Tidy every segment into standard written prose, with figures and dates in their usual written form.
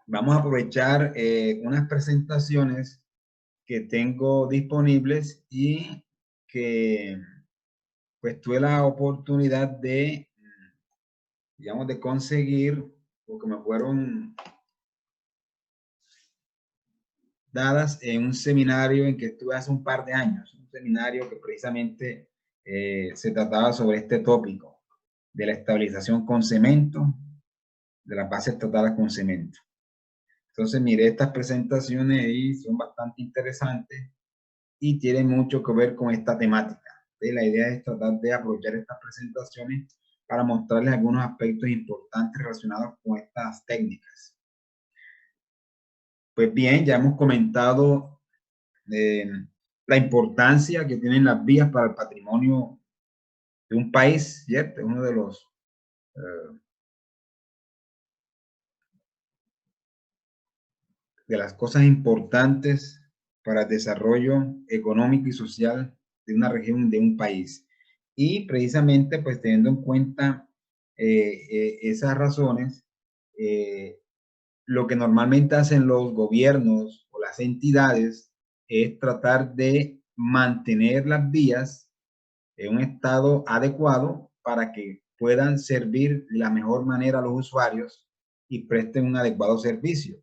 vamos a aprovechar unas presentaciones que tengo disponibles y que pues tuve la oportunidad de, digamos, de conseguir, porque me fueron dadas en un seminario en que estuve hace un par de años, un seminario que precisamente se trataba sobre este tópico de la estabilización con cemento, de las bases tratadas con cemento. Entonces miré estas presentaciones y son bastante interesantes y tienen mucho que ver con esta temática. La idea es tratar de aprovechar estas presentaciones para mostrarles algunos aspectos importantes relacionados con estas técnicas. Pues bien, ya hemos comentado la importancia que tienen las vías para el patrimonio de un país, ¿cierto? Uno de los de las cosas importantes para el desarrollo económico y social de una región, de un país. Y precisamente, pues teniendo en cuenta esas razones, lo que normalmente hacen los gobiernos o las entidades es tratar de mantener las vías en un estado adecuado para que puedan servir de la mejor manera a los usuarios y presten un adecuado servicio.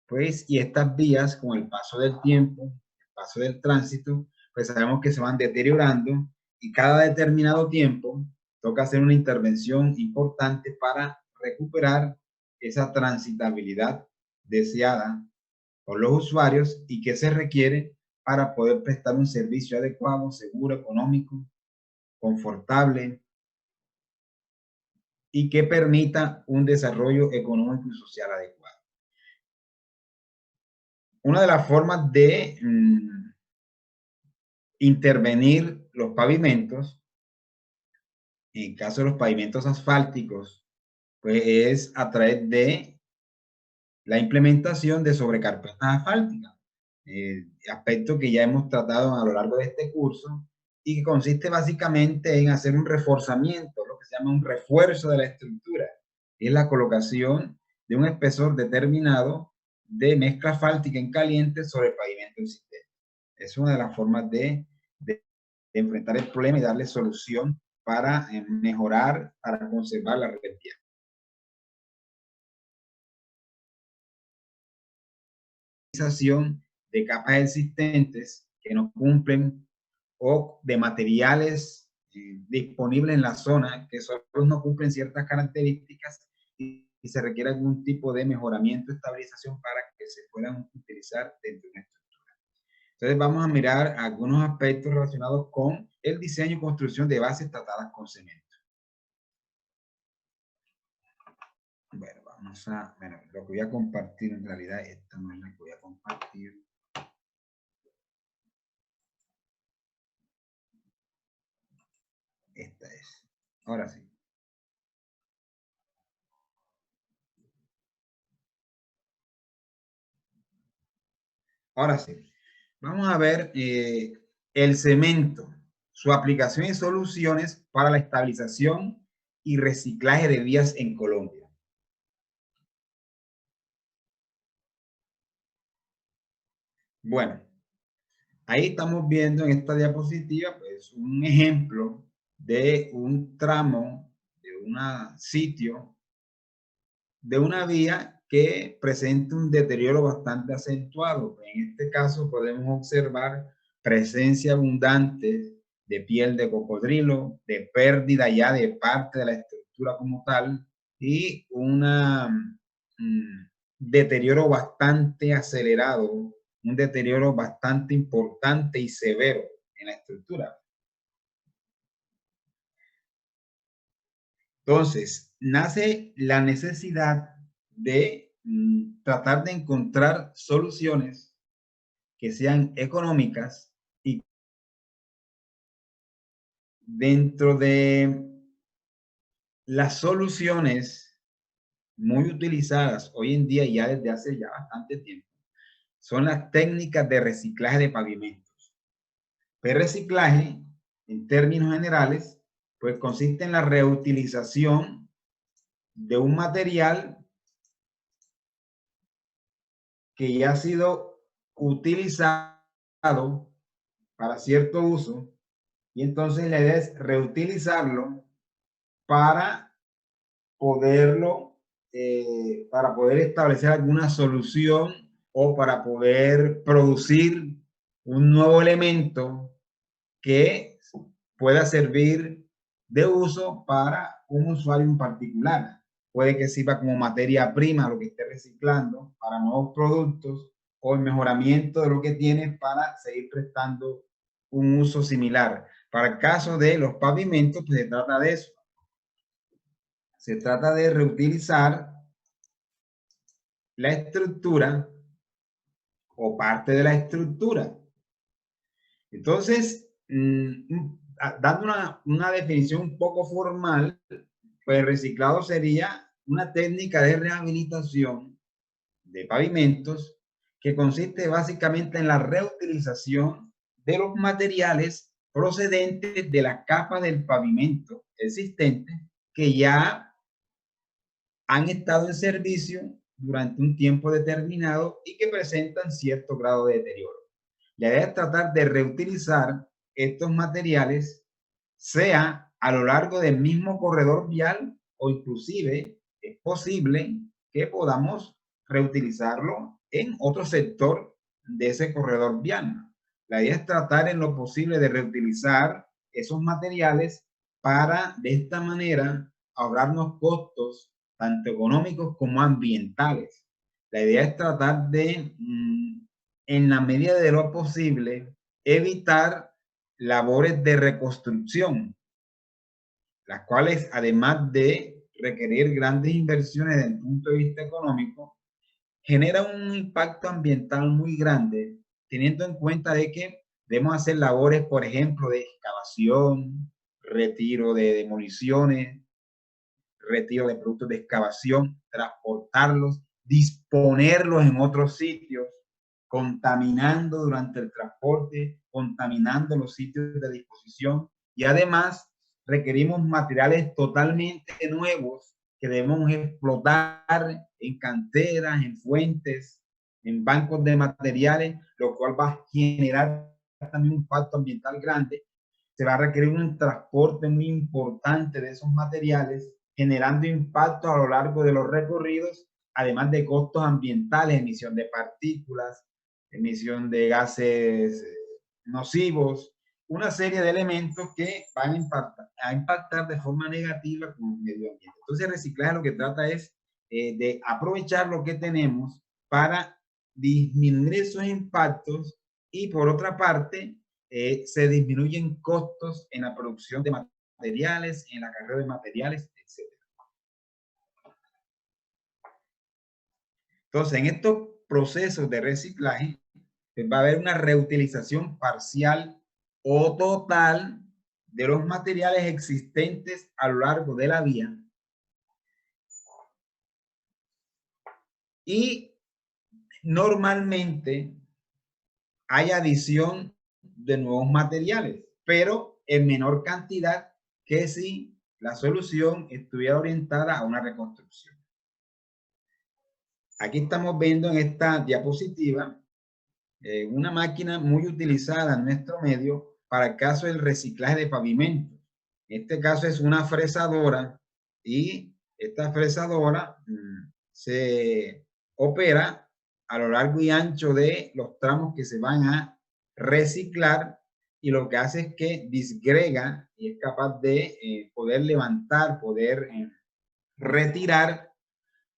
Pues, y estas vías, con el paso del tiempo, el paso del tránsito, pues sabemos que se van deteriorando y cada determinado tiempo toca hacer una intervención importante para recuperar esa transitabilidad deseada por los usuarios y que se requiere para poder prestar un servicio adecuado, seguro, económico, confortable y que permita un desarrollo económico y social adecuado. Una de las formas de intervenir los pavimentos, en caso de los pavimentos asfálticos, pues es a través de la implementación de sobrecarpetas asfálticas, aspecto que ya hemos tratado a lo largo de este curso y que consiste básicamente en hacer un reforzamiento, lo que se llama un refuerzo de la estructura, es la colocación de un espesor determinado de mezcla asfáltica en caliente sobre el pavimento existente. Es una de las formas de enfrentar el problema y darle solución para mejorar, para conservar la red vial. De capas existentes que no cumplen o de materiales disponibles en la zona que solo no cumplen ciertas características y se requiere algún tipo de mejoramiento, estabilización para que se puedan utilizar dentro de una estructura. Entonces vamos a mirar algunos aspectos relacionados con el diseño y construcción de bases tratadas con cemento. Bueno, vamos a, bueno, lo que voy a compartir en realidad, esta no es la que voy a compartir. Esta es. Ahora sí. Ahora sí. Vamos a ver el cemento, su aplicación y soluciones para la estabilización y reciclaje de vías en Colombia. Bueno, ahí estamos viendo en esta diapositiva pues un ejemplo de un tramo, de un sitio, de una vía que presenta un deterioro bastante acentuado. En este caso podemos observar presencia abundante de piel de cocodrilo, de pérdida ya de parte de la estructura como tal y un deterioro bastante acelerado, un deterioro bastante importante y severo en la estructura. Entonces, nace la necesidad de tratar de encontrar soluciones que sean económicas y dentro de las soluciones muy utilizadas hoy en día y ya desde hace ya bastante tiempo son las técnicas de reciclaje de pavimentos. El reciclaje, en términos generales, pues consiste en la reutilización de un material que ya ha sido utilizado para cierto uso, y entonces la idea es reutilizarlo para para poder establecer alguna solución o para poder producir un nuevo elemento que pueda servir de uso para un usuario en particular. Puede que sirva como materia prima lo que esté reciclando para nuevos productos o el mejoramiento de lo que tiene para seguir prestando un uso similar. Para el caso de los pavimentos, pues se trata de eso. Se trata de reutilizar la estructura o parte de la estructura. Entonces, dando una definición un poco formal, pues el reciclado sería una técnica de rehabilitación de pavimentos que consiste básicamente en la reutilización de los materiales procedentes de la capa del pavimento existente que ya han estado en servicio durante un tiempo determinado y que presentan cierto grado de deterioro. La idea es tratar de reutilizar estos materiales, sea a lo largo del mismo corredor vial o inclusive es posible que podamos reutilizarlo en otro sector de ese corredor vial. La idea es tratar en lo posible de reutilizar esos materiales para de esta manera ahorrarnos costos tanto económicos como ambientales. La idea es tratar de en la medida de lo posible, evitar labores de reconstrucción, las cuales, además de requerir grandes inversiones desde el punto de vista económico, generan un impacto ambiental muy grande, teniendo en cuenta de que debemos hacer labores, por ejemplo, de excavación, retiro de demoliciones, retiro de productos de excavación, transportarlos, disponerlos en otros sitios, contaminando durante el transporte, contaminando los sitios de disposición y además requerimos materiales totalmente nuevos que debemos explotar en canteras, en fuentes, en bancos de materiales, lo cual va a generar también un impacto ambiental grande. Se va a requerir un transporte muy importante de esos materiales, generando impacto a lo largo de los recorridos, además de costos ambientales, emisión de partículas, emisión de gases nocivos, una serie de elementos que van a impactar de forma negativa con el medio ambiente. Entonces, el reciclaje lo que trata es de aprovechar lo que tenemos para disminuir esos impactos y, por otra parte, se disminuyen costos en la producción de materiales, en la carrera de materiales, etc. Entonces, en estos procesos de reciclaje, pues va a haber una reutilización parcial o total de los materiales existentes a lo largo de la vía y normalmente hay adición de nuevos materiales, pero en menor cantidad que si la solución estuviera orientada a una reconstrucción. Aquí estamos viendo en esta diapositiva una máquina muy utilizada en nuestro medio para el caso del reciclaje de pavimentos. En este caso es una fresadora y esta fresadora se opera a lo largo y ancho de los tramos que se van a reciclar y lo que hace es que disgrega y es capaz de poder levantar, poder retirar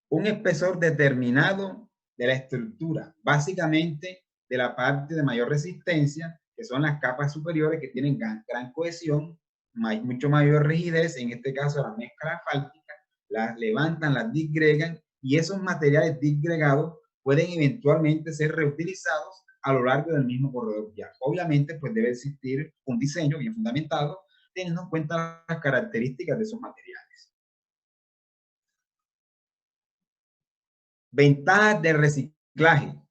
un espesor determinado de la estructura, básicamente de la parte de mayor resistencia, que son las capas superiores que tienen gran cohesión, mucho mayor rigidez, en este caso la mezcla asfáltica, las levantan, las disgregan y esos materiales disgregados pueden eventualmente ser reutilizados a lo largo del mismo corredor vial. Obviamente, pues debe existir un diseño bien fundamentado, teniendo en cuenta las características de esos materiales. Ventajas de reciclaje.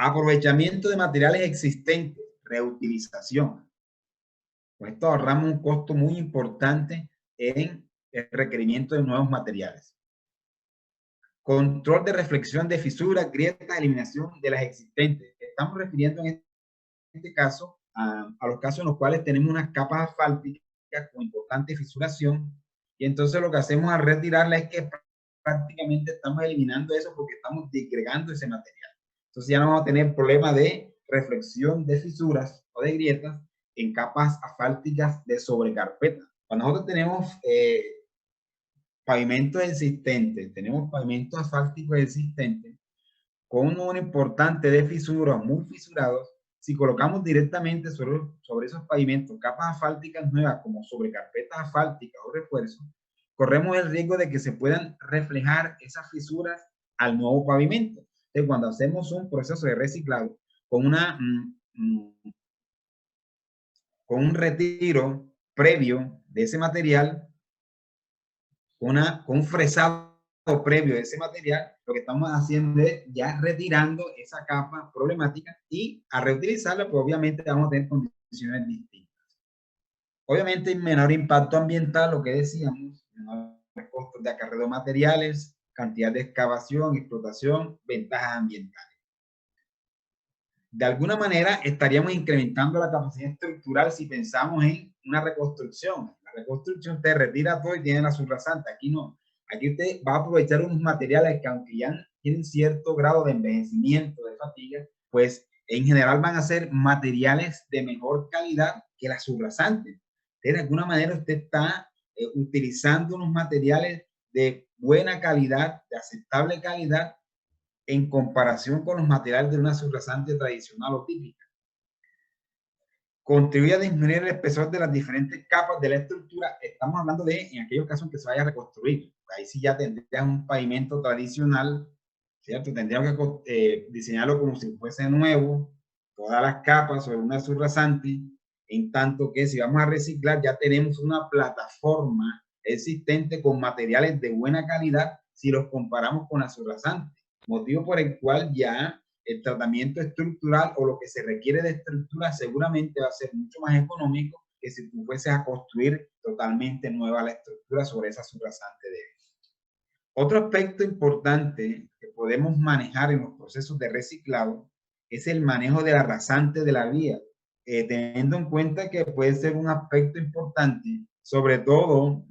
Aprovechamiento de materiales existentes, reutilización. Con esto ahorramos un costo muy importante en el requerimiento de nuevos materiales. control de reflexión de fisuras, grietas, eliminación de las existentes. Estamos refiriendo en este caso a los casos en los cuales tenemos unas capas asfálticas con importante fisuración, y entonces lo que hacemos al retirarla es que prácticamente estamos eliminando eso porque estamos disgregando ese material. Entonces ya no vamos a tener problema de reflexión de fisuras o de grietas en capas asfálticas de sobrecarpeta. Cuando nosotros tenemos pavimentos existentes, tenemos pavimentos asfálticos existentes con un número importante de fisuras, muy fisurados, si colocamos directamente sobre esos pavimentos capas asfálticas nuevas como sobre carpetas asfálticas o refuerzos, corremos el riesgo de que se puedan reflejar esas fisuras al nuevo pavimento. Entonces, cuando hacemos un proceso de reciclado con con un retiro previo de ese material, con un fresado previo de ese material, lo que estamos haciendo es ya retirando esa capa problemática, y a reutilizarla, pues obviamente vamos a tener condiciones distintas. Obviamente, menor impacto ambiental, lo que decíamos, menores costos de acarreo de materiales, cantidad de excavación, explotación, ventajas ambientales. De alguna manera estaríamos incrementando la capacidad estructural si pensamos en una reconstrucción. La reconstrucción te retira todo y tiene la subrasante. Aquí no. Aquí usted va a aprovechar unos materiales que, aunque ya tienen cierto grado de envejecimiento, de fatiga, pues en general van a ser materiales de mejor calidad que la subrasante. De alguna manera usted está utilizando unos materiales de buena calidad, de aceptable calidad, en comparación con los materiales de una subrasante tradicional o típica. Contribuye a disminuir el espesor de las diferentes capas de la estructura. Estamos hablando de en aquellos casos en que se vaya a reconstruir. Ahí sí ya tendrías un pavimento tradicional, ¿cierto? Tendríamos que diseñarlo como si fuese nuevo, todas las capas sobre una subrasante, en tanto que si vamos a reciclar ya tenemos una plataforma existente con materiales de buena calidad si los comparamos con la subrasante, motivo por el cual ya el tratamiento estructural o lo que se requiere de estructura seguramente va a ser mucho más económico que si tú fueses a construir totalmente nueva la estructura sobre esa subrasante débil. Otro aspecto importante que podemos manejar en los procesos de reciclado es el manejo de la rasante de la vía, teniendo en cuenta que puede ser un aspecto importante, sobre todo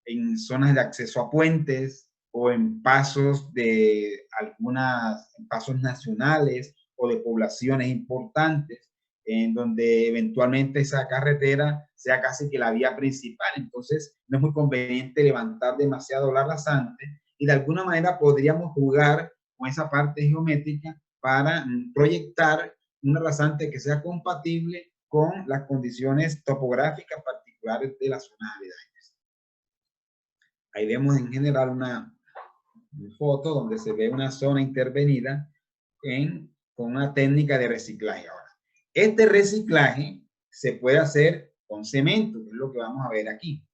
en zonas de acceso a puentes o en pasos en pasos nacionales o de poblaciones importantes, en donde eventualmente esa carretera sea casi que la vía principal. Entonces, no es muy conveniente levantar demasiado la rasante, y de alguna manera podríamos jugar con esa parte geométrica para proyectar una rasante que sea compatible con las condiciones topográficas particulares de las zonas aledañas. Ahí vemos en general una foto donde se ve una zona intervenida con una técnica de reciclaje. Ahora, este reciclaje se puede hacer con cemento, que es lo que vamos a ver aquí.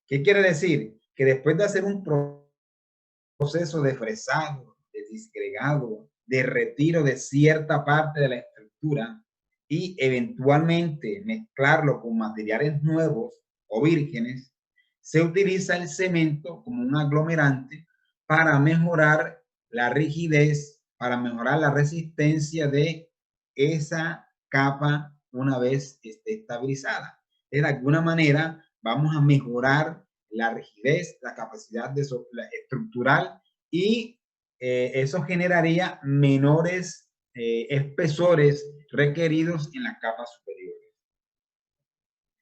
¿Qué quiere decir? Que después de hacer un proceso de fresado, de disgregado, de retiro de cierta parte de la estructura y eventualmente mezclarlo con materiales nuevos o vírgenes, se utiliza el cemento como un aglomerante para mejorar la rigidez, para mejorar la resistencia de esa capa una vez esté estabilizada. De alguna manera vamos a mejorar la rigidez, la capacidad estructural, y eso generaría menores espesores requeridos en las capas superiores.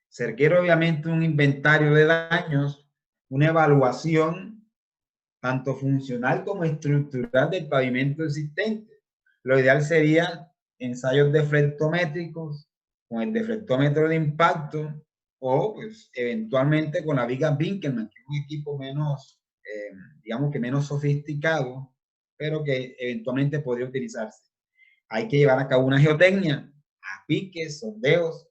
Se requiere obviamente un inventario de daños, una evaluación tanto funcional como estructural del pavimento existente. Lo ideal sería ensayos deflectométricos con el deflectómetro de impacto, o pues eventualmente con la viga Winkelmann, que es un equipo menos, digamos que menos sofisticado, pero que eventualmente podría utilizarse. Hay que llevar a cabo una geotecnia, a piques, sondeos,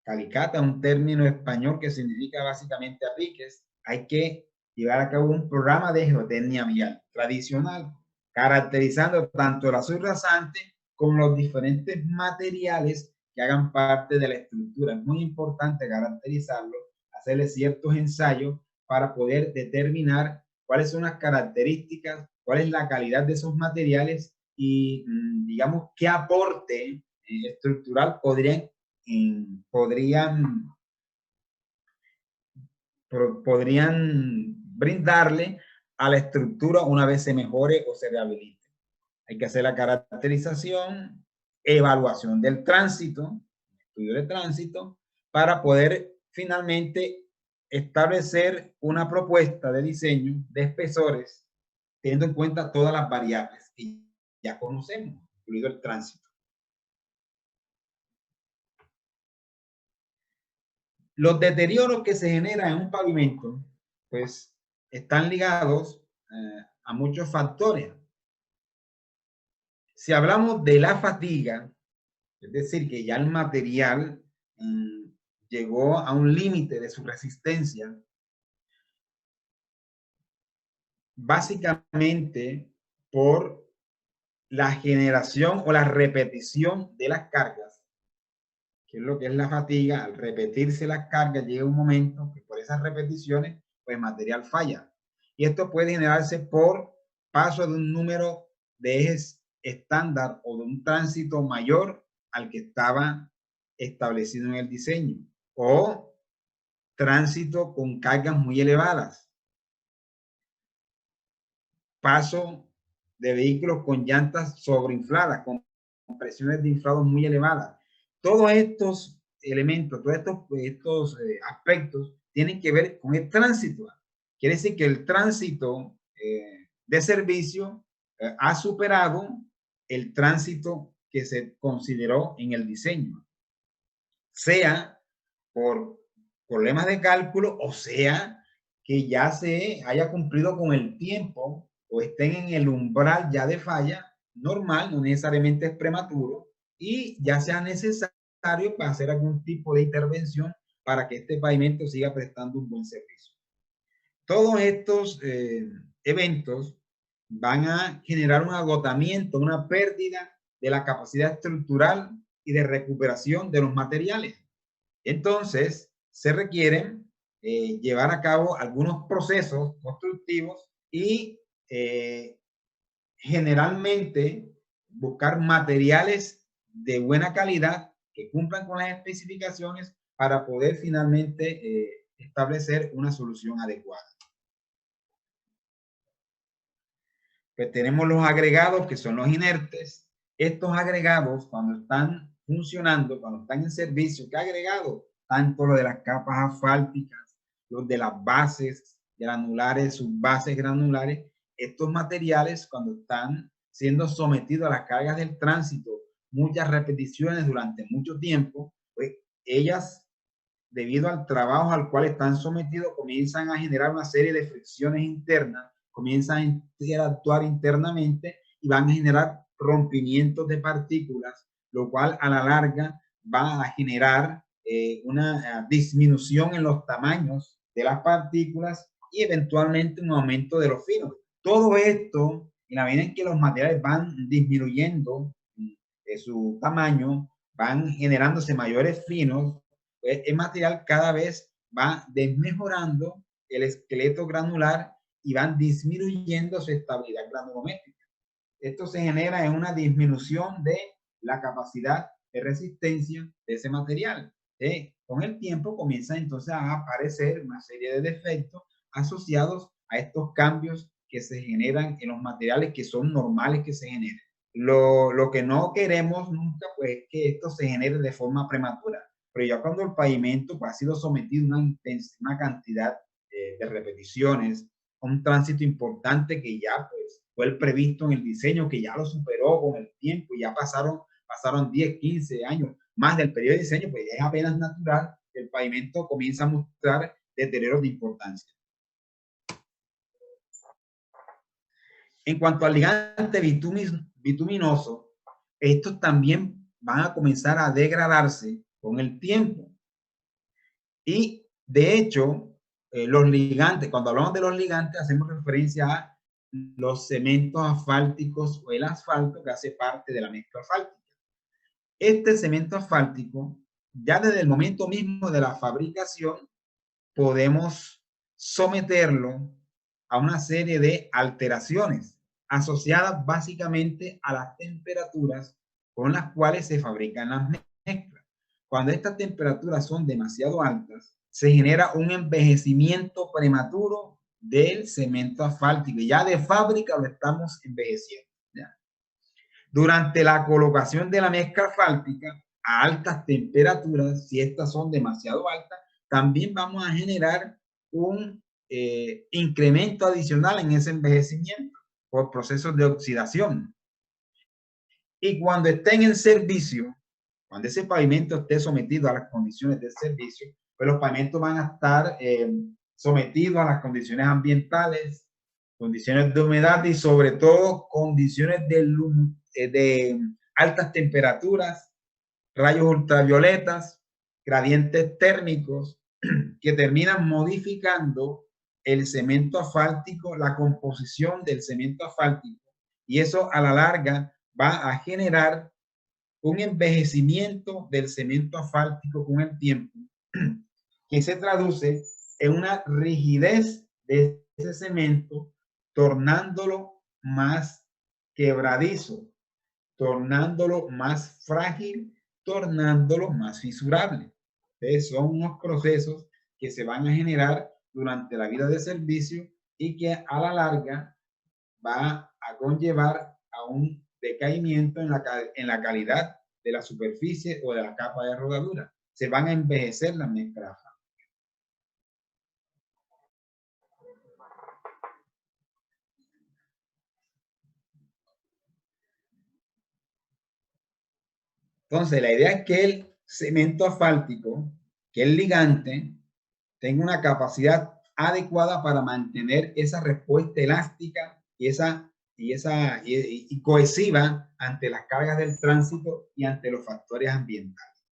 calicata, un término español que significa básicamente a piques. Hay que llevar a cabo un programa de geotecnia vial tradicional, caracterizando tanto la subrasante como los diferentes materiales que hagan parte de la estructura. Es muy importante caracterizarlo, hacerle ciertos ensayos para poder determinar cuáles son las características cuál es la calidad de esos materiales y, digamos, qué aporte estructural podrían brindarle a la estructura una vez se mejore o se rehabilite. Hay que hacer la caracterización, evaluación del tránsito, estudio de tránsito, para poder finalmente establecer una propuesta de diseño de espesores, teniendo en cuenta todas las variables que ya conocemos, incluido el tránsito. Los deterioros que se generan en un pavimento, pues, están ligados a muchos factores. Si hablamos de la fatiga, es decir, que ya el material llegó a un límite de su resistencia, básicamente por la generación o la repetición de las cargas, que es lo que es la fatiga. Al repetirse las cargas llega un momento que por esas repeticiones, pues el material falla. Y esto puede generarse por paso de un número de ejes estándar o de un tránsito mayor al que estaba establecido en el diseño, o tránsito con cargas muy elevadas, paso de vehículos con llantas sobreinfladas, con presiones de inflados muy elevadas. Todos estos elementos, todos estos aspectos tienen que ver con el tránsito. Quiere decir que el tránsito de servicio ha superado el tránsito que se consideró en el diseño, sea por problemas de cálculo o sea que ya se haya cumplido con el tiempo o estén en el umbral ya de falla normal, no necesariamente es prematuro, y ya sea necesario para hacer algún tipo de intervención para que este pavimento siga prestando un buen servicio. Todos estos eventos van a generar un agotamiento, una pérdida de la capacidad estructural y de recuperación de los materiales. Entonces, se requieren llevar a cabo algunos procesos constructivos y generalmente buscar materiales de buena calidad que cumplan con las especificaciones para poder finalmente establecer una solución adecuada. Pues tenemos los agregados, que son los inertes. Estos agregados, cuando están funcionando, cuando están en servicio, ¿qué agregados? Tanto lo de las capas asfálticas, los de las bases granulares, subbases granulares. Estos materiales, cuando están siendo sometidos a las cargas del tránsito, muchas repeticiones durante mucho tiempo, pues ellas, debido al trabajo al cual están sometidos, comienzan a generar una serie de fricciones internas, comienzan a interactuar internamente y van a generar rompimientos de partículas, lo cual a la larga va a generar una disminución en los tamaños de las partículas y eventualmente un aumento de los finos. Todo esto, en la medida en que los materiales van disminuyendo su tamaño, van generándose mayores finos, pues el material cada vez va desmejorando el esqueleto granular y van disminuyendo su estabilidad granulométrica. Esto se genera en una disminución de la capacidad de resistencia de ese material. Con el tiempo comienza entonces a aparecer una serie de defectos asociados a estos cambios que se generan en los materiales que son normales que se generen. Lo que no queremos nunca, pues, es que esto se genere de forma prematura. Pero ya cuando el pavimento pues, ha sido sometido a una cantidad de repeticiones, un tránsito importante que ya pues, fue el previsto en el diseño, que ya lo superó con el tiempo, y ya pasaron 10, 15 años más del periodo de diseño, pues es apenas natural que el pavimento comienza a mostrar deterioros de importancia. En cuanto al ligante bituminoso, estos también van a comenzar a degradarse con el tiempo. Y de hecho, los ligantes, cuando hablamos de los ligantes, hacemos referencia a los cementos asfálticos o el asfalto que hace parte de la mezcla asfáltica. Este cemento asfáltico, ya desde el momento mismo de la fabricación, podemos someterlo a una serie de alteraciones. asociadas básicamente a las temperaturas con las cuales se fabrican las mezclas. Cuando estas temperaturas son demasiado altas, se genera un envejecimiento prematuro del cemento asfáltico. Ya de fábrica lo estamos envejeciendo. ¿Ya? Durante la colocación de la mezcla asfáltica a altas temperaturas, si estas son demasiado altas, también vamos a generar un incremento adicional en ese envejecimiento por procesos de oxidación. Y cuando estén en servicio, cuando ese pavimento esté sometido a las condiciones de servicio, pues los pavimentos van a estar sometidos a las condiciones ambientales, condiciones de humedad y sobre todo condiciones de altas temperaturas, rayos ultravioletas, gradientes térmicos que terminan modificando el cemento asfáltico, la composición del cemento asfáltico, y eso a la larga va a generar un envejecimiento del cemento asfáltico con el tiempo, que se traduce en una rigidez de ese cemento, tornándolo más quebradizo, tornándolo más frágil, tornándolo más fisurable. Entonces, son unos procesos que se van a generar durante la vida de servicio y que a la larga va a conllevar a un decaimiento en la calidad de la superficie o de la capa de rodadura. Se van a envejecer las mezclas. Entonces, la idea es que el cemento asfáltico, que el ligante, tenga una capacidad adecuada para mantener esa respuesta elástica y cohesiva ante las cargas del tránsito y ante los factores ambientales.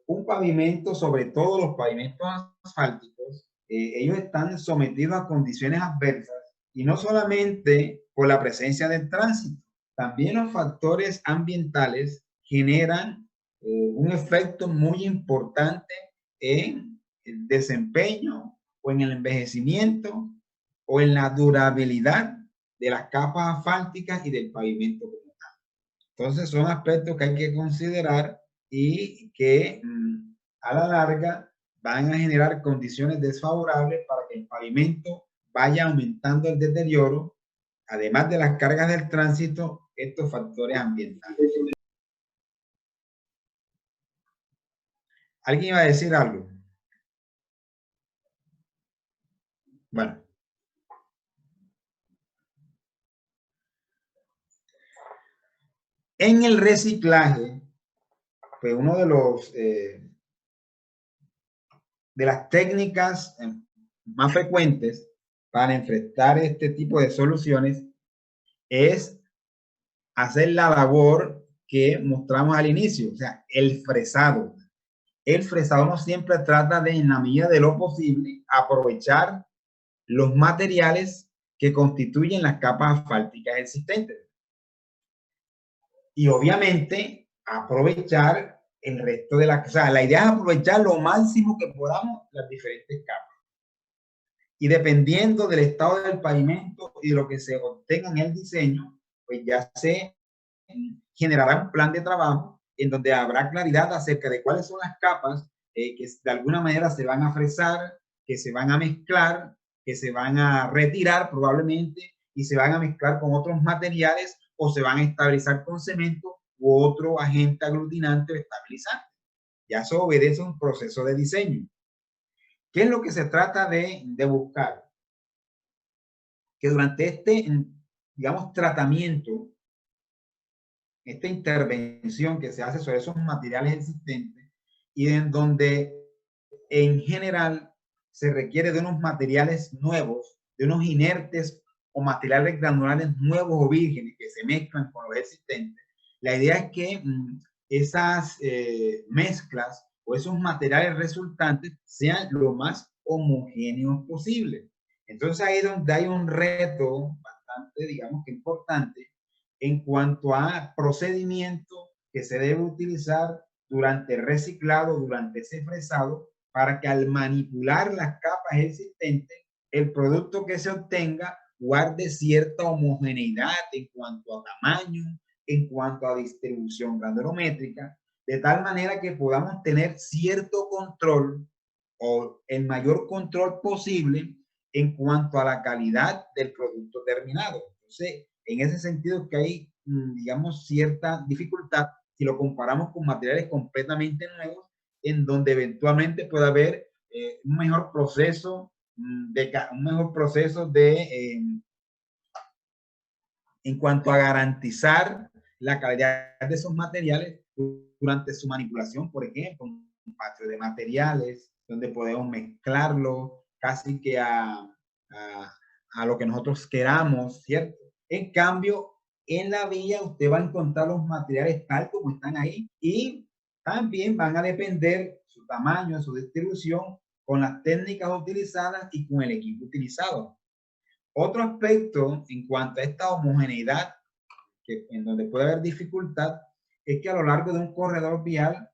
Un pavimento, sobre todo los pavimentos asfálticos, ellos están sometidos a condiciones adversas y no solamente por la presencia del tránsito, también los factores ambientales generan un efecto muy importante en el desempeño o en el envejecimiento o en la durabilidad de las capas asfálticas y del pavimento como tal. Entonces son aspectos que hay que considerar y que a la larga van a generar condiciones desfavorables para que el pavimento vaya aumentando el deterioro, además de las cargas del tránsito, estos factores ambientales. ¿Alguien iba a decir algo? Bueno. En el reciclaje, pues uno de los de las técnicas más frecuentes para enfrentar este tipo de soluciones es hacer la labor que mostramos al inicio, o sea, el fresado. El fresado no siempre trata de, en la medida de lo posible, aprovechar los materiales que constituyen las capas asfálticas existentes. Y obviamente aprovechar el resto de la, o sea, la idea es aprovechar lo máximo que podamos las diferentes capas. Y dependiendo del estado del pavimento y de lo que se obtenga en el diseño, pues ya se generará un plan de trabajo en donde habrá claridad acerca de cuáles son las capas que de alguna manera se van a fresar, que se van a mezclar, que se van a retirar probablemente y se van a mezclar con otros materiales o se van a estabilizar con cemento u otro agente aglutinante o estabilizante. Ya eso obedece a un proceso de diseño. ¿Qué es lo que se trata de buscar? Que durante este, digamos, tratamiento, esta intervención que se hace sobre esos materiales existentes y en donde en general se requiere de unos materiales nuevos, de unos inertes o materiales granulares nuevos o vírgenes que se mezclan con los existentes. La idea es que esas mezclas o esos materiales resultantes sean lo más homogéneos posible. Entonces ahí es donde hay un reto bastante, digamos que importante, en cuanto a procedimiento que se debe utilizar durante el reciclado, durante ese fresado, para que al manipular las capas existentes, el producto que se obtenga guarde cierta homogeneidad en cuanto a tamaño, en cuanto a distribución granulométrica, de tal manera que podamos tener cierto control o el mayor control posible en cuanto a la calidad del producto terminado. Entonces, en ese sentido que hay, digamos, cierta dificultad si lo comparamos con materiales completamente nuevos, en donde eventualmente puede haber un mejor proceso en cuanto a garantizar la calidad de esos materiales durante su manipulación, por ejemplo, un patio de materiales, donde podemos mezclarlo casi que a lo que nosotros queramos, ¿cierto? En cambio, en la vía usted va a encontrar los materiales tal como están ahí y también van a depender su tamaño, su distribución, con las técnicas utilizadas y con el equipo utilizado. Otro aspecto en cuanto a esta homogeneidad, en donde puede haber dificultad, es que a lo largo de un corredor vial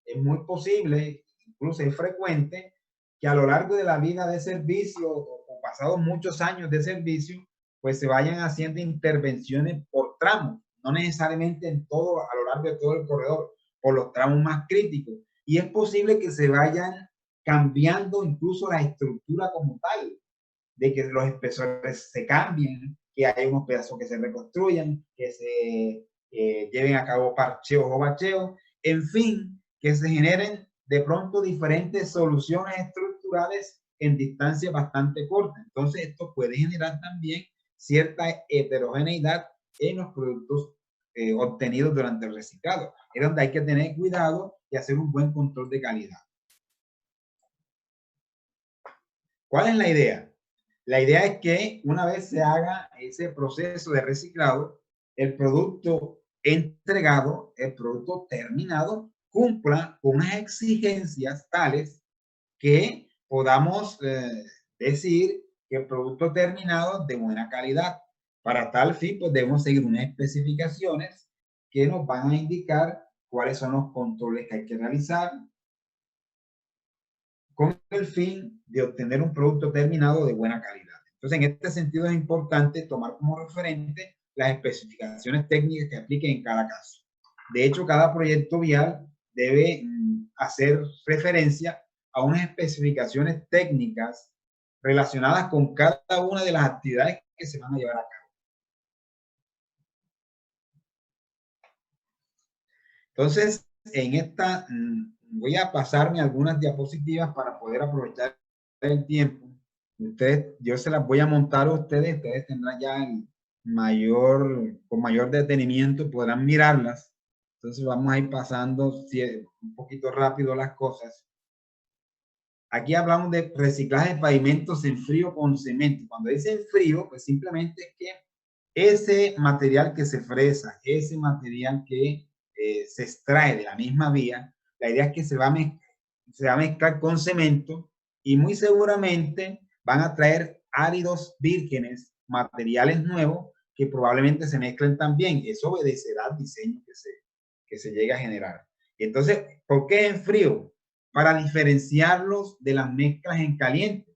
es muy posible, incluso es frecuente, que a lo largo de la vida de servicio o pasados muchos años de servicio, pues se vayan haciendo intervenciones por tramos, no necesariamente en todo, a lo largo de todo el corredor, por los tramos más críticos. Y es posible que se vayan cambiando incluso la estructura como tal, de que los espesores se cambien, que hay unos pedazos que se reconstruyan, que se lleven a cabo parcheos o bacheos, en fin, que se generen de pronto diferentes soluciones estructurales en distancia bastante corta. Entonces, esto puede generar también cierta heterogeneidad en los productos obtenidos durante el reciclado. Es donde hay que tener cuidado y hacer un buen control de calidad. ¿Cuál es la idea? La idea es que una vez se haga ese proceso de reciclado, el producto entregado, el producto terminado, cumpla con unas exigencias tales que podamos decir que el producto terminado es de buena calidad. Para tal fin, pues debemos seguir unas especificaciones que nos van a indicar cuáles son los controles que hay que realizar, con el fin de obtener un producto terminado de buena calidad. Entonces, en este sentido es importante tomar como referente las especificaciones técnicas que apliquen en cada caso. De hecho, cada proyecto vial debe hacer referencia a unas especificaciones técnicas relacionadas con cada una de las actividades que se van a llevar a cabo. Entonces, en esta voy a pasarme algunas diapositivas para poder aprovechar el tiempo. Ustedes, yo se las voy a montar a ustedes, ustedes tendrán ya con mayor detenimiento, podrán mirarlas. Entonces vamos a ir pasando un poquito rápido las cosas. Aquí hablamos de reciclaje de pavimentos en frío con cemento. Cuando dice en frío, pues simplemente es que ese material que se fresa, ese material que se extrae de la misma vía, la idea es que se va a mezclar con cemento y muy seguramente van a traer áridos vírgenes, materiales nuevos que probablemente se mezclen también. Eso obedecerá al diseño que se llegue a generar. Entonces, ¿por qué en frío? Para diferenciarlos de las mezclas en caliente.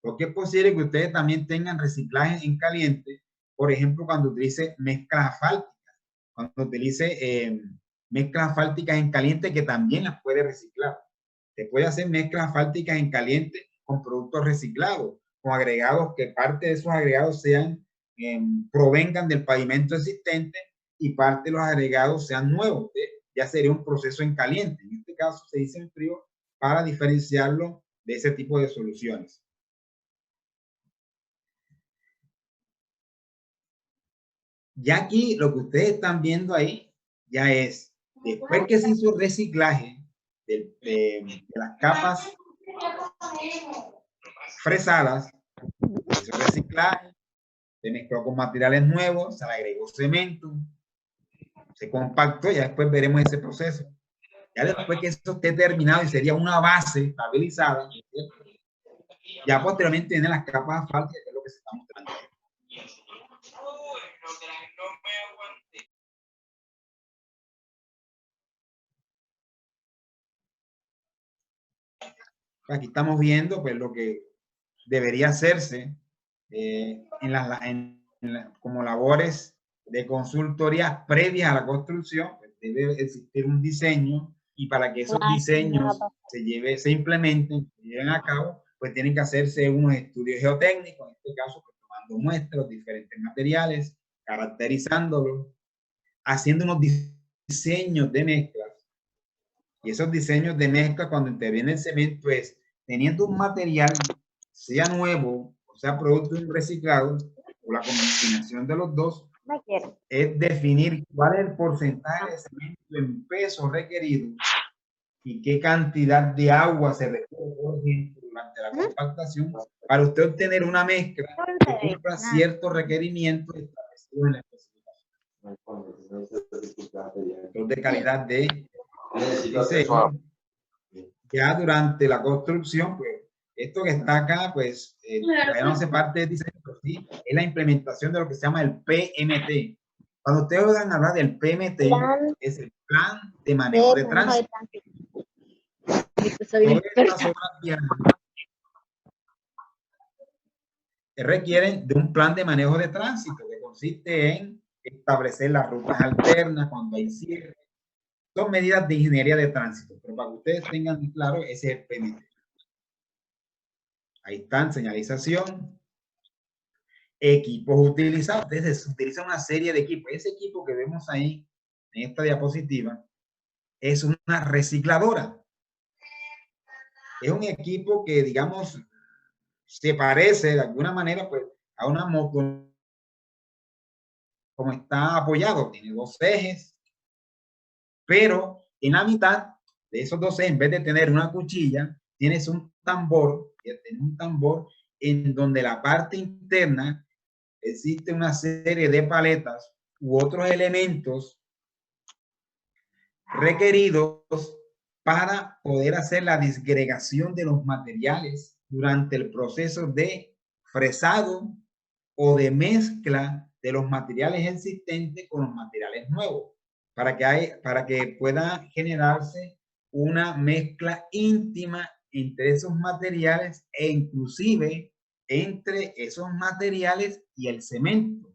Porque es posible que ustedes también tengan reciclaje en caliente, por ejemplo, cuando utilice mezclas asfálticas, cuando utilice mezclas asfálticas en caliente que también las puede reciclar. Se puede hacer mezclas asfálticas en caliente con productos reciclados, con agregados que parte de esos agregados provengan del pavimento existente y parte de los agregados sean nuevos. Ya sería un proceso en caliente. En este caso se dice en frío para diferenciarlo de ese tipo de soluciones. Ya aquí lo que ustedes están viendo ahí ya es, después que se hizo el reciclaje de las capas fresadas, se hizo reciclaje, se mezcló con materiales nuevos, se le agregó cemento, se compactó, ya después veremos ese proceso. Ya después que eso esté terminado y sería una base estabilizada, ¿cierto? Ya posteriormente vienen las capas asfálticas, que es lo que se está mostrando. Aquí estamos viendo pues lo que debería hacerse como labores de consultoría previas a la construcción, pues debe existir un diseño, y para que esos diseños se implementen, se lleven a cabo, pues tienen que hacerse unos estudios geotécnicos, en este caso, pues, tomando muestras, diferentes materiales, caracterizándolos, haciendo unos diseños de mezclas. Y esos diseños de mezcla, cuando interviene el cemento, es teniendo un material, sea nuevo o sea producto de un reciclado, o la combinación de los dos, es definir cuál es el porcentaje de cemento en peso requerido y qué cantidad de agua se requiere, por ejemplo, durante la compactación, para usted obtener una mezcla que cumpla ciertos requerimientos establecidos en la especificación de calidad de diseño. Ya durante la construcción, pues, esto que está acá, pues, todavía no hace parte del diseño, pero sí, es la implementación de lo que se llama el PMT. Cuando ustedes oigan hablar del PMT, es el Plan de Manejo de Tránsito. Todas estas obras viales requieren de un plan de manejo de tránsito, que consiste en establecer las rutas alternas cuando hay cierre. Son medidas de ingeniería de tránsito, pero para que ustedes tengan claro, ese es el PMT. Ahí están, señalización, equipos utilizados. Entonces se utiliza una serie de equipos. Ese equipo que vemos ahí en esta diapositiva es una recicladora. Es un equipo que, digamos, se parece de alguna manera, pues, a una moto, como está apoyado, tiene dos ejes, pero en la mitad de esos dos ejes, en vez de tener una cuchilla, tienes un tambor en donde la parte interna existe una serie de paletas u otros elementos requeridos para poder hacer la disgregación de los materiales durante el proceso de fresado o de mezcla de los materiales existentes con los materiales nuevos, para que pueda generarse una mezcla íntima entre esos materiales e inclusive entre esos materiales y el cemento.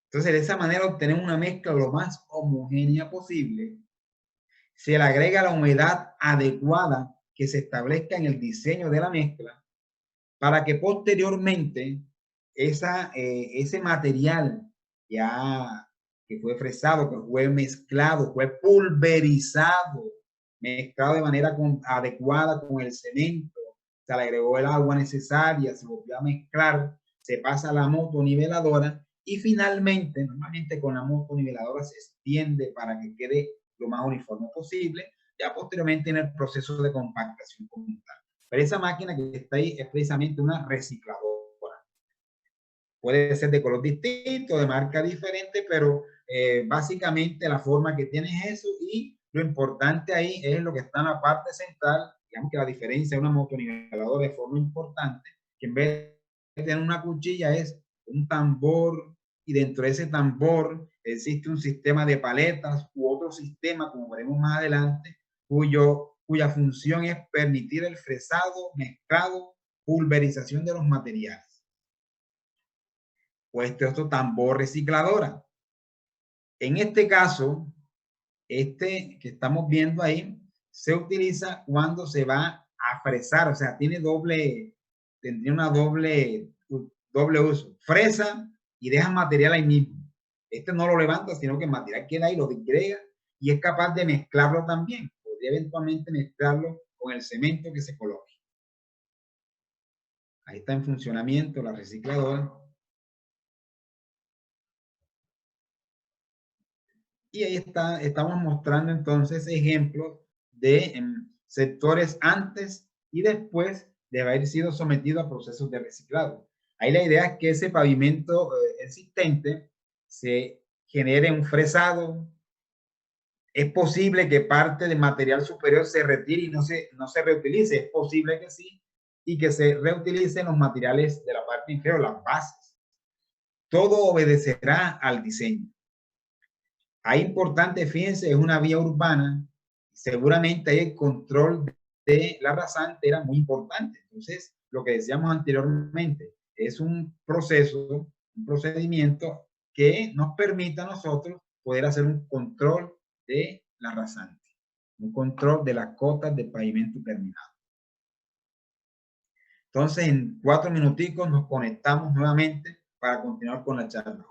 Entonces, de esa manera obtenemos una mezcla lo más homogénea posible. Se le agrega la humedad adecuada que se establezca en el diseño de la mezcla, para que posteriormente ese material ya que fue fresado, que fue mezclado, fue pulverizado, mezclado de manera adecuada con el cemento, se le agregó el agua necesaria, se volvió a mezclar, se pasa a la motoniveladora y finalmente, normalmente con la motoniveladora se extiende para que quede lo más uniforme posible, ya posteriormente en el proceso de compactación como tal. Pero esa máquina que está ahí es precisamente una recicladora. Puede ser de color distinto, de marca diferente, pero básicamente la forma que tiene es eso, y lo importante ahí es lo que está en la parte central. Digamos que la diferencia de una motoniveladora de forma importante, que en vez de tener una cuchilla es un tambor, y dentro de ese tambor existe un sistema de paletas u otro sistema, como veremos más adelante, cuya función es permitir el fresado, mezclado, pulverización de los materiales. O este otro tambor recicladora. En este caso, este que estamos viendo ahí, se utiliza cuando se va a fresar, o sea, tendría una doble uso. Fresa y deja material ahí mismo. Este no lo levanta, sino que el material queda ahí, lo disgrega y es capaz de mezclarlo también. Podría eventualmente mezclarlo con el cemento que se coloque. Ahí está en funcionamiento la recicladora. Y ahí estamos mostrando entonces ejemplos de sectores antes y después de haber sido sometido a procesos de reciclado. Ahí la idea es que ese pavimento existente se genere un fresado. Es posible que parte del material superior se retire y no se reutilice. Es posible que sí, y que se reutilicen los materiales de la parte inferior, las bases. Todo obedecerá al diseño. Ahí importante, fíjense, es una vía urbana, seguramente ahí el control de la rasante era muy importante. Entonces, lo que decíamos anteriormente, es un proceso, un procedimiento que nos permite a nosotros poder hacer un control de la rasante, un control de las cotas de pavimento terminado. Entonces, en 4 minuticos nos conectamos nuevamente para continuar con la charla.